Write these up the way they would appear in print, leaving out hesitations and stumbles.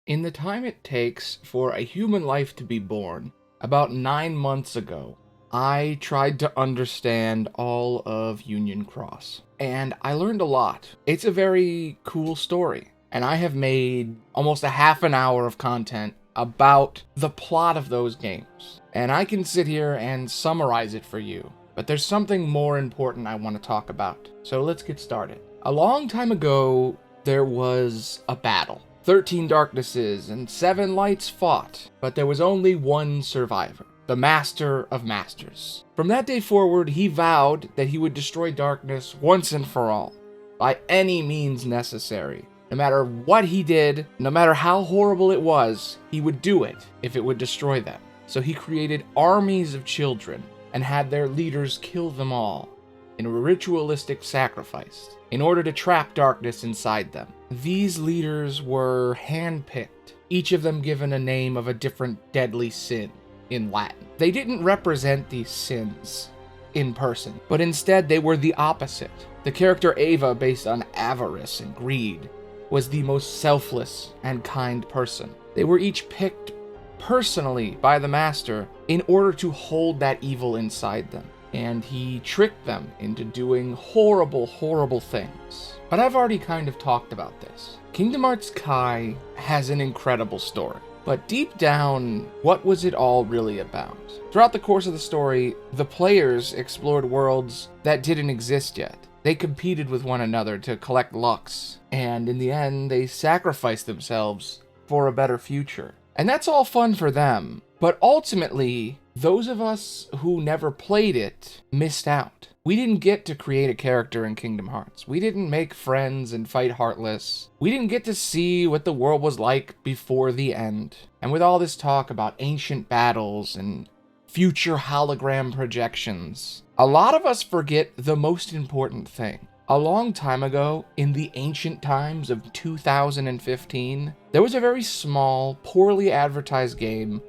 In the time it takes for a human life to be born, about 9 months ago, I tried to understand all of Union Cross, and I learned a lot. It's a very cool story, and I have made almost a half an hour of content about the plot of those games, and I can sit here and summarize it for you, but there's something more important I want to talk about, so let's get started. A long time ago, there was a battle. 13 darknesses and 7 lights fought, but there was only one survivor, the Master of Masters. From that day forward, he vowed that he would destroy darkness once and for all, by any means necessary. No matter what he did, no matter how horrible it was, he would do it if it would destroy them. So he created armies of children and had their leaders kill them all in a ritualistic sacrifice in order to trap darkness inside them. These leaders were handpicked, each of them given a name of a different deadly sin in Latin. They didn't represent these sins in person, but instead they were the opposite. The character Ava, based on avarice and greed, was the most selfless and kind person. They were each picked personally by the master in order to hold that evil inside them, and he tricked them into doing horrible, horrible things. But I've already kind of talked about this. Kingdom Hearts Kai has an incredible story, but deep down, what was it all really about? Throughout the course of the story, the players explored worlds that didn't exist yet. They competed with one another to collect Lux, and in the end, they sacrificed themselves for a better future. And that's all fun for them, but ultimately, those of us who never played it missed out. We didn't get to create a character in Kingdom Hearts. We didn't make friends and fight Heartless. We didn't get to see what the world was like before the end. And with all this talk about ancient battles and future hologram projections, a lot of us forget the most important thing. A long time ago, in the ancient times of 2015, there was a very small, poorly advertised game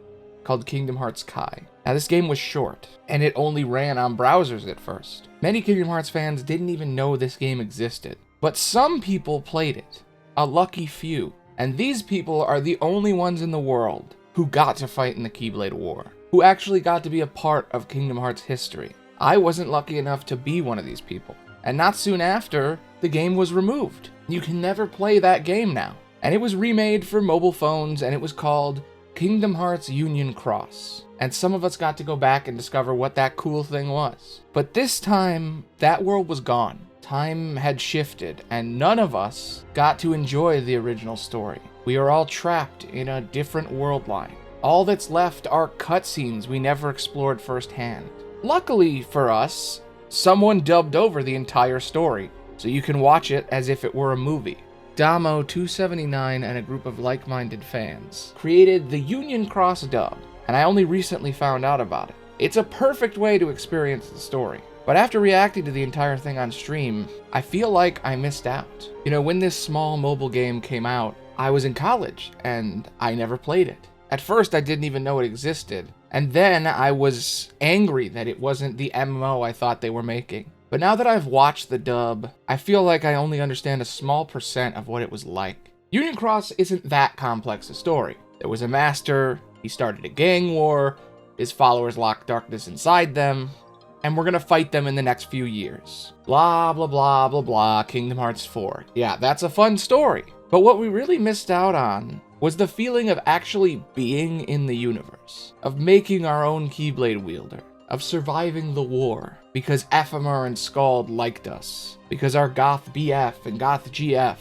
called Kingdom Hearts Kai. Now, this game was short, and it only ran on browsers at first. Many Kingdom Hearts fans didn't even know this game existed, but some people played it, a lucky few, and these people are the only ones in the world who got to fight in the Keyblade War, who actually got to be a part of Kingdom Hearts history. I wasn't lucky enough to be one of these people, and not soon after, the game was removed. You can never play that game now, and it was remade for mobile phones, and it was called Kingdom Hearts Union Cross. And some of us got to go back and discover what that cool thing was. But this time, that world was gone. Time had shifted, and none of us got to enjoy the original story. We are all trapped in a different world line. All that's left are cutscenes we never explored firsthand. Luckily for us, someone dubbed over the entire story, so you can watch it as if it were a movie. Damo279 and a group of like-minded fans created the Union Cross dub, and I only recently found out about it. It's a perfect way to experience the story. But after reacting to the entire thing on stream, I feel like I missed out. You know, when this small mobile game came out, I was in college, and I never played it. At first, I didn't even know it existed, and then I was angry that it wasn't the MMO I thought they were making. But now that I've watched the dub, I feel like I only understand a small percent of what it was like. Union Cross isn't that complex a story. There was a master, he started a gang war, his followers locked darkness inside them, and we're gonna fight them in the next few years. Blah, blah, blah, blah, blah, Kingdom Hearts 4. Yeah, that's a fun story. But what we really missed out on was the feeling of actually being in the universe, of making our own Keyblade wielder, of surviving the war, because Ephemer and Scald liked us, because our Goth BF and Goth GF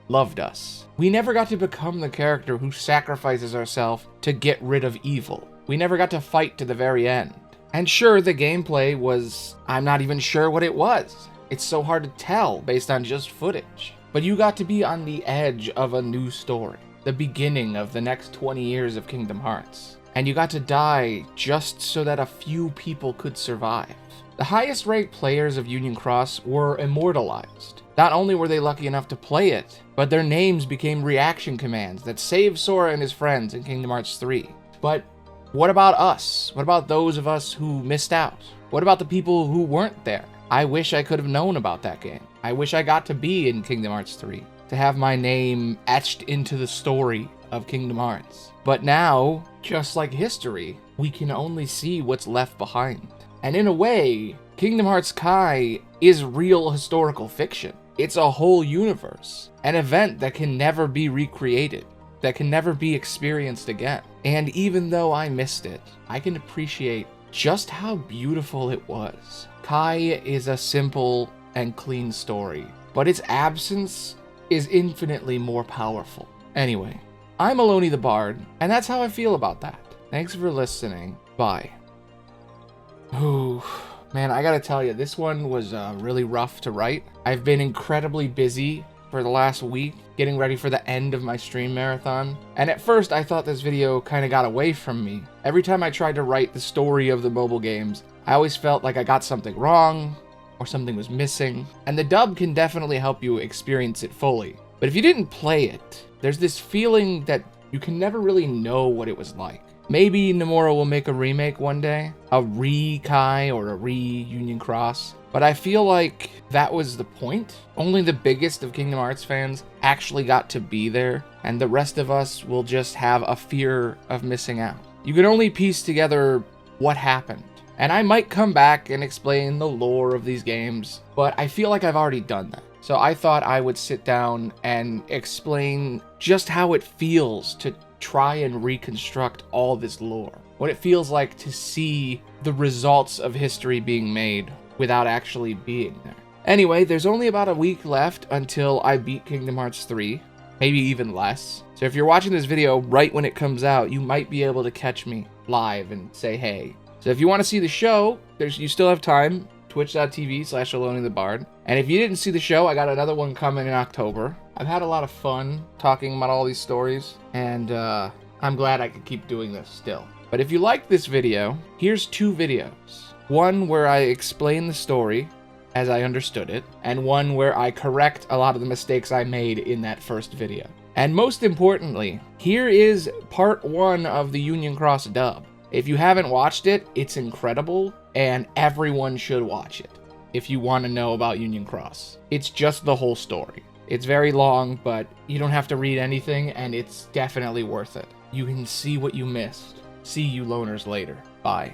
loved us. We never got to become the character who sacrifices ourselves to get rid of evil. We never got to fight to the very end. And sure, the gameplay was, I'm not even sure what it was. It's so hard to tell based on just footage. But you got to be on the edge of a new story, the beginning of the next 20 years of Kingdom Hearts. And you got to die just so that a few people could survive. The highest ranked players of Union Cross were immortalized. Not only were they lucky enough to play it, but their names became reaction commands that saved Sora and his friends in Kingdom Hearts 3. But what about us? What about those of us who missed out? What about the people who weren't there? I wish I could have known about that game. I wish I got to be in Kingdom Hearts 3, to have my name etched into the story of Kingdom Hearts. But now, just like history, we can only see what's left behind. And in a way, Kingdom Hearts Kai is real historical fiction. It's a whole universe, an event that can never be recreated, that can never be experienced again. And even though I missed it, I can appreciate just how beautiful it was. Kai is a simple and clean story, but its absence is infinitely more powerful. Anyway, I'm Aloney the Bard, and that's how I feel about that. Thanks for listening. Bye. Ooh, man, I gotta tell you, this one was really rough to write. I've been incredibly busy for the last week, getting ready for the end of my stream marathon. And at first, I thought this video kind of got away from me. Every time I tried to write the story of the mobile games, I always felt like I got something wrong, or something was missing. And the dub can definitely help you experience it fully. But if you didn't play it, there's this feeling that you can never really know what it was like. Maybe Nomura will make a remake one day, a re-Kai or a re-Union Cross, but I feel like that was the point. Only the biggest of Kingdom Hearts fans actually got to be there, and the rest of us will just have a fear of missing out. You can only piece together what happened, and I might come back and explain the lore of these games, but I feel like I've already done that. So I thought I would sit down and explain just how it feels to try and reconstruct all this lore. What it feels like to see the results of history being made without actually being there. Anyway, there's only about a week left until I beat Kingdom Hearts 3, maybe even less. So if you're watching this video right when it comes out, you might be able to catch me live and say hey. So if you want to see the show, you still have time. Twitch.tv/aloneythebard. And if you didn't see the show, I got another one coming in October. I've had a lot of fun talking about all these stories, and I'm glad I could keep doing this still. But if you like this video, here's 2 videos. One where I explain the story as I understood it, and one where I correct a lot of the mistakes I made in that first video. And most importantly, here is part 1 of the Union Cross dub. If you haven't watched it, it's incredible, and everyone should watch it if you want to know about Union Cross. It's just the whole story. It's very long, but you don't have to read anything, and it's definitely worth it. You can see what you missed. See you loners later. Bye.